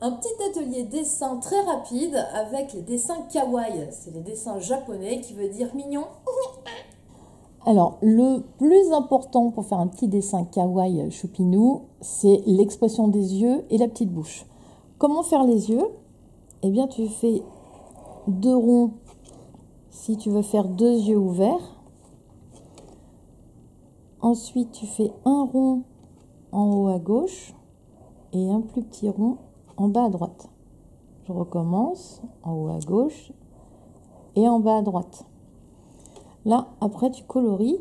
Un petit atelier dessin très rapide avec les dessins kawaii. C'est les dessins japonais qui veut dire mignon. Alors, le plus important pour faire un petit dessin kawaii choupinou, c'est l'expression des yeux et la petite bouche. Comment faire les yeux? Eh bien, tu fais 2 ronds si tu veux faire 2 yeux ouverts. Ensuite, tu fais un rond en haut à gauche et un plus petit rond en bas à droite. Je recommence en haut à gauche et en bas à droite. Là, après, tu colories.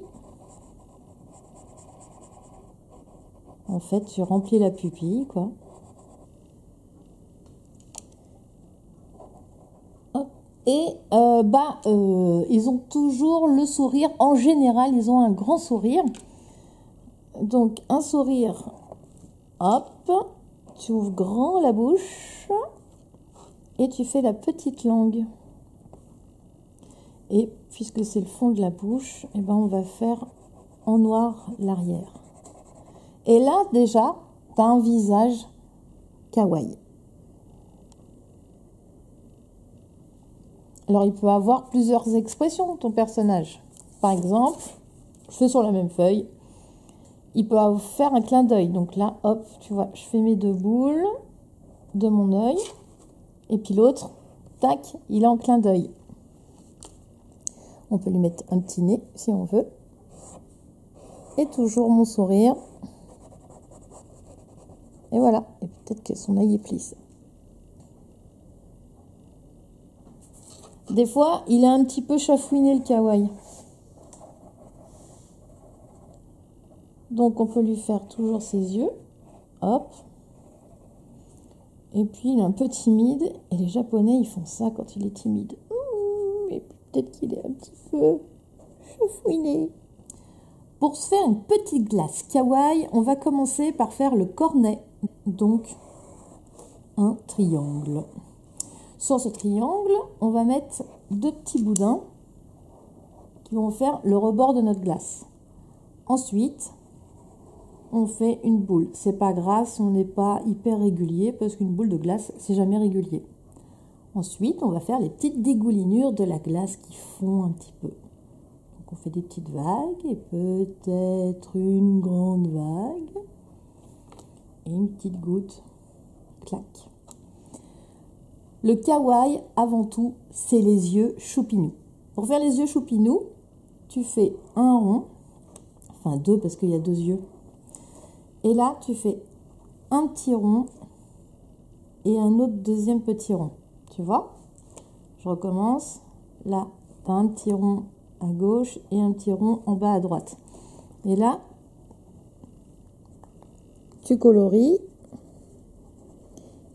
En fait, tu remplis la pupille, quoi. Hop. Et ils ont toujours le sourire. En général, ils ont un grand sourire. Donc, un sourire, hop, tu ouvres grand la bouche et tu fais la petite langue. Et puisque c'est le fond de la bouche, eh ben on va faire en noir l'arrière. Et là, déjà, tu as un visage kawaii. Alors, il peut avoir plusieurs expressions, ton personnage. Par exemple, je fais sur la même feuille. Il peut faire un clin d'œil. Donc là, hop, tu vois, je fais mes 2 boules de mon œil. Et puis l'autre, tac, il est en clin d'œil. On peut lui mettre un petit nez si on veut. Et toujours mon sourire. Et voilà. Et peut-être que son œil est plissé. Des fois, il a un petit peu chafouiné le kawaii. Donc, on peut lui faire toujours ses yeux. Hop. Et puis, il est un peu timide. Et les Japonais, ils font ça quand il est timide. Mais peut-être qu'il est un petit peu chafouiné. Pour se faire une petite glace kawaii, on va commencer par faire le cornet. Donc, un triangle. Sur ce triangle, on va mettre 2 petits boudins qui vont faire le rebord de notre glace. Ensuite, on fait une boule. C'est pas grave si on n'est pas hyper régulier parce qu'une boule de glace, c'est jamais régulier. Ensuite, on va faire les petites dégoulinures de la glace qui fond un petit peu. Donc, on fait des petites vagues et peut-être une grande vague et une petite goutte. Clac. Le kawaii, avant tout, c'est les yeux choupinou. Pour faire les yeux choupinou, tu fais un rond, enfin 2 parce qu'il y a 2 yeux. Et là, tu fais un petit rond et un autre deuxième petit rond. Tu vois? Je recommence. Là, tu as un petit rond à gauche et un petit rond en bas à droite. Et là, tu colories.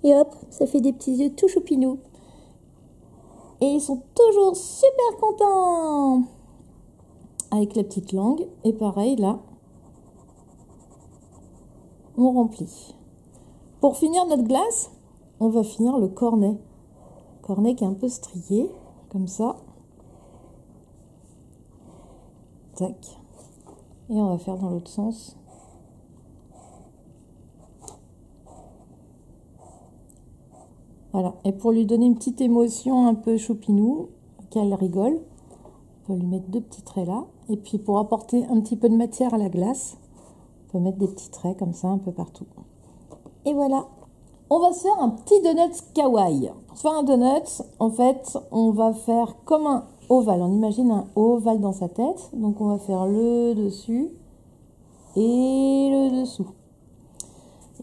Et hop, ça fait des petits yeux tout choupinous. Et ils sont toujours super contents. Avec la petite langue. Et pareil, là, on remplit. Pour finir notre glace, on va finir le cornet. Cornet qui est un peu strié, comme ça. Tac. Et on va faire dans l'autre sens. Voilà. Et pour lui donner une petite émotion un peu choupinou, qu'elle rigole, on peut lui mettre 2 petits traits là. Et puis pour apporter un petit peu de matière à la glace, on peut mettre des petits traits comme ça un peu partout. Et voilà. On va se faire un petit donut kawaii. Pour se faire un donut, en fait, on va faire comme un ovale. On imagine un ovale dans sa tête. Donc on va faire le dessus et le dessous.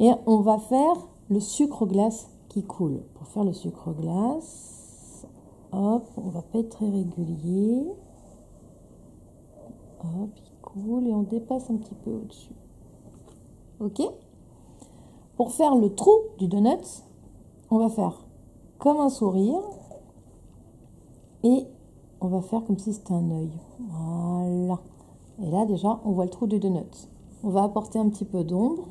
Et on va faire le sucre glace qui coule. Pour faire le sucre glace, hop, on va pas être très régulier. Hop, il coule et on dépasse un petit peu au-dessus. Ok? Pour faire le trou du donut, on va faire comme un sourire et on va faire comme si c'était un œil. Voilà. Et là, déjà, on voit le trou du donut. On va apporter un petit peu d'ombre.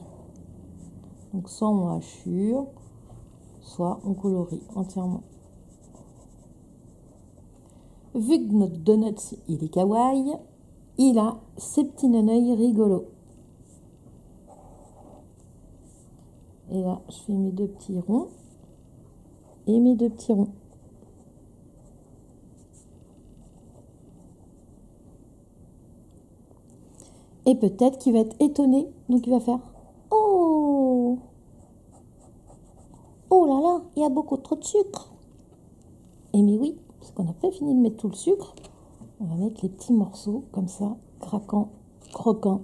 Donc, soit on hachure, soit on colorie entièrement. Vu que notre donut, il est kawaii, il a ses petits neneuils rigolos. Et là, je fais mes 2 petits ronds. et mes 2 petits ronds. Et peut-être qu'il va être étonné, donc il va faire « Oh! Oh là là, il y a beaucoup trop de sucre !» Et mais oui, parce qu'on n'a pas fini de mettre tout le sucre, on va mettre les petits morceaux comme ça, craquants, croquants,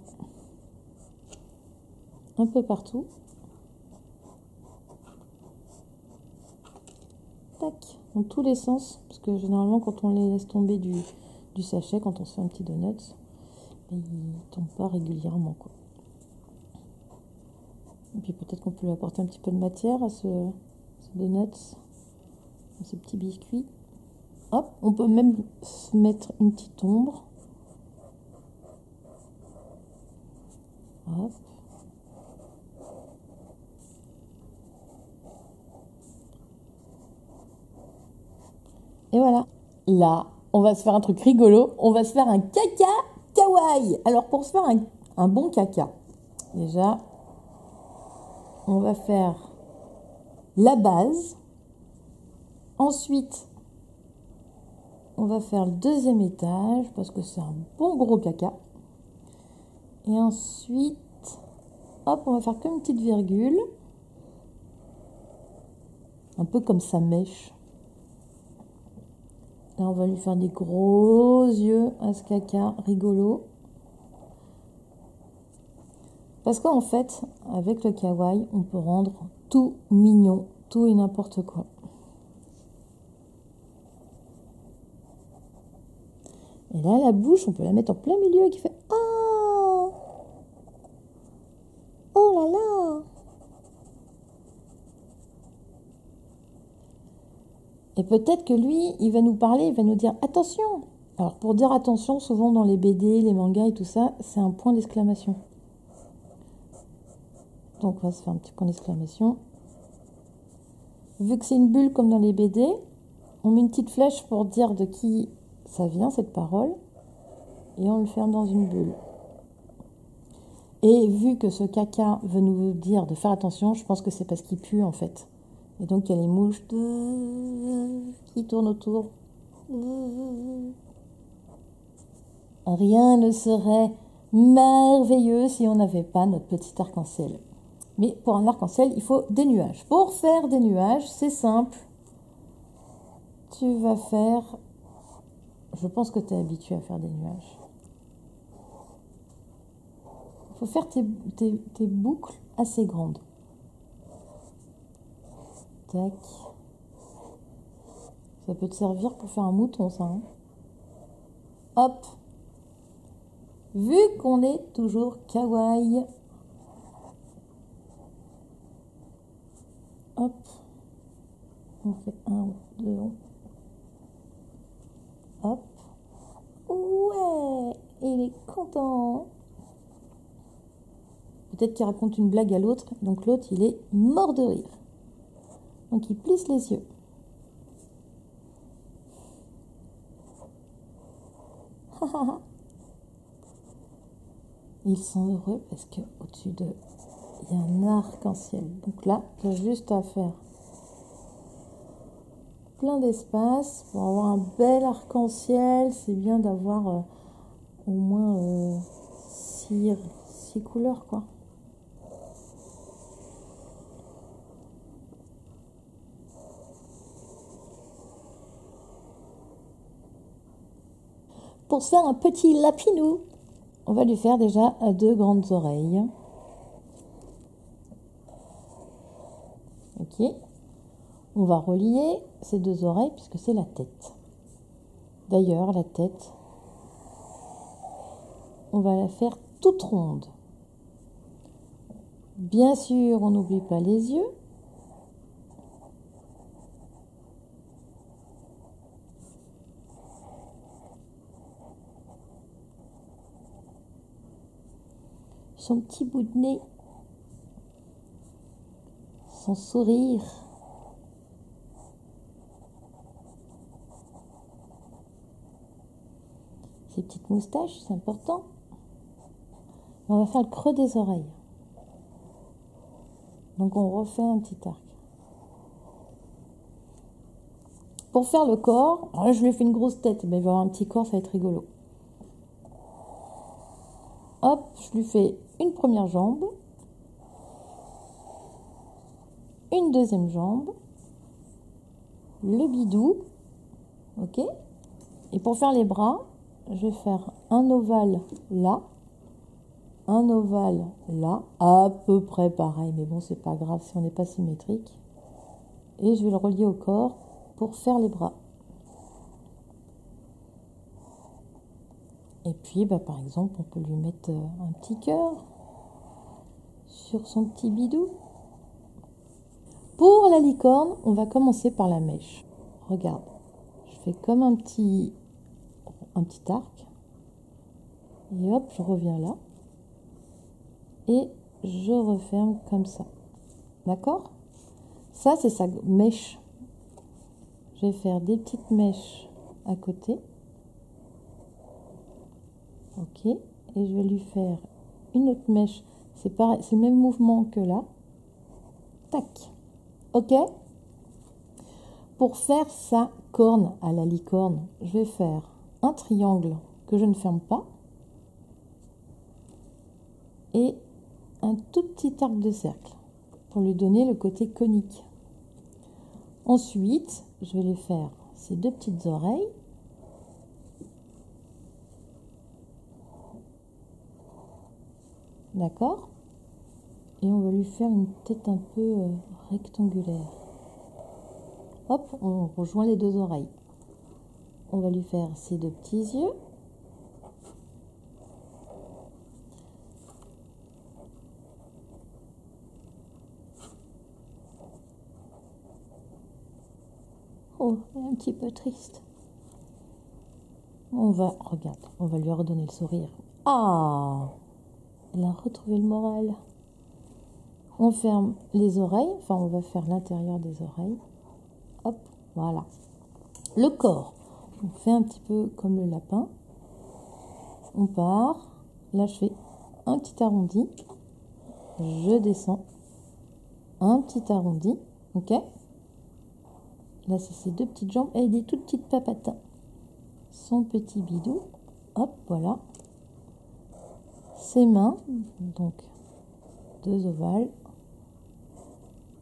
un peu partout. Tac, dans tous les sens, parce que généralement quand on les laisse tomber du sachet, quand on se fait un petit donut, ils ne tombent pas régulièrement, quoi. Et puis peut-être qu'on peut lui apporter un petit peu de matière à ce donut, à ce petit biscuit. Hop, on peut même se mettre une petite ombre. Hop. Et voilà. Là, on va se faire un truc rigolo. On va se faire un caca kawaii. Alors, pour se faire un bon caca, déjà, on va faire la base. Ensuite, on va faire le 2e étage parce que c'est un bon gros caca. Et ensuite, hop, on va faire comme une petite virgule. Un peu comme sa mèche. Là, on va lui faire des gros yeux à ce caca rigolo. Parce qu'en fait, avec le kawaii, on peut rendre tout mignon, tout et n'importe quoi. Et là, la bouche, on peut la mettre en plein milieu qui fait « Oh! Oh là là !» Et peut-être que lui, il va nous parler, il va nous dire « Attention !» Alors, pour dire attention, souvent dans les BD, les mangas et tout ça, c'est un point d'exclamation. Donc, on va se faire un petit point d'exclamation. Vu que c'est une bulle comme dans les BD, on met une petite flèche pour dire de qui ça vient, cette parole. Et on le ferme dans une bulle. Et vu que ce caca veut nous dire de faire attention, je pense que c'est parce qu'il pue en fait. Et donc il y a les mouches qui tournent autour. Rien ne serait merveilleux si on n'avait pas notre petit arc-en-ciel. Mais pour un arc-en-ciel, il faut des nuages. Pour faire des nuages, c'est simple. Tu vas faire... Je pense que tu es habitué à faire des nuages. Il faut faire tes boucles assez grandes. Tac. Ça peut te servir pour faire un mouton, ça. Hein. Hop. Vu qu'on est toujours kawaii. Hop. On fait 1, 2. Hop. Ouais, il est content. Peut-être qu'il raconte une blague à l'autre, donc l'autre, il est mort de rire. Donc il plisse les yeux. Ils sont heureux parce que au-dessus d'eux, il y a un arc-en-ciel. Donc là, tu as juste à faire plein d'espace pour avoir un bel arc-en-ciel. C'est bien d'avoir au moins 6 couleurs, quoi. Pour se faire un petit lapinou, on va lui faire déjà 2 grandes oreilles. Ok. On va relier ces 2 oreilles puisque c'est la tête. D'ailleurs, la tête, on va la faire toute ronde. Bien sûr, on n'oublie pas les yeux. Son petit bout de nez. Son sourire. Ses petites moustaches, c'est important. On va faire le creux des oreilles. Donc on refait un petit arc. Pour faire le corps, alors là, je lui ai fait une grosse tête, mais il va avoir un petit corps, ça va être rigolo. Hop, je lui fais une première jambe, une deuxième jambe, le bidou, ok. Et pour faire les bras, je vais faire un ovale là, un ovale là, à peu près pareil, mais bon, c'est pas grave si on n'est pas symétrique. Et je vais le relier au corps pour faire les bras. Et puis, par exemple, on peut lui mettre un petit cœur sur son petit bidou. Pour la licorne, on va commencer par la mèche. Regarde, je fais comme un petit arc. Et hop, je reviens là. Et je referme comme ça. D'accord? Ça, c'est sa mèche. Je vais faire des petites mèches à côté. Ok. Et je vais lui faire une autre mèche. C'est pareil, c'est le même mouvement que là. Tac. Ok. Pour faire sa corne à la licorne, je vais faire un triangle que je ne ferme pas. Et un tout petit arc de cercle pour lui donner le côté conique. Ensuite, je vais lui faire ces deux petites oreilles. D'accord? Et on va lui faire une tête un peu rectangulaire. Hop, on rejoint les deux oreilles. On va lui faire ces deux petits yeux. Oh, elle est un petit peu triste. Regarde, on va lui redonner le sourire. Ah! Elle a retrouvé le moral. On ferme les oreilles, enfin on va faire l'intérieur des oreilles. Hop, voilà. Le corps, on fait un petit peu comme le lapin. On part. Là, je fais un petit arrondi. Je descends. Un petit arrondi. Ok? Là, c'est ses deux petites jambes et des toutes petites papates. Son petit bidou. Hop, voilà. Ses mains. Donc, deux ovales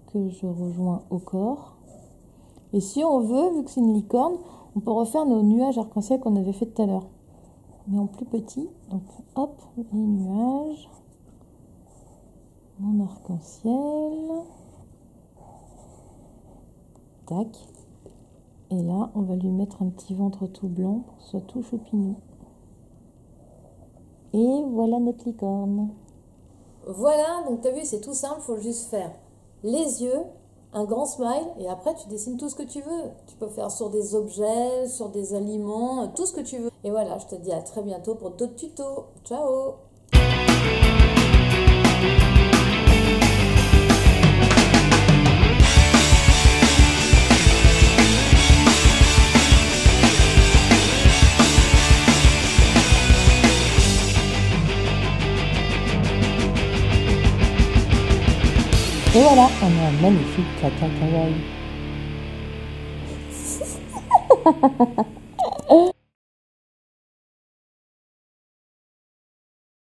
que je rejoins au corps. Et si on veut, vu que c'est une licorne, on peut refaire nos nuages arc-en-ciel qu'on avait fait tout à l'heure. Mais en plus petit. Donc, hop, les nuages. Mon arc-en-ciel. Tac. Et là, on va lui mettre un petit ventre tout blanc pour que ce soit tout choupinou. Et voilà notre licorne. Voilà, donc tu as vu, c'est tout simple, il faut juste faire les yeux, un grand smile, et après tu dessines tout ce que tu veux. Tu peux faire sur des objets, sur des aliments, tout ce que tu veux. Et voilà, je te dis à très bientôt pour d'autres tutos. Ciao! Et voilà, on a un magnifique caca kawaii.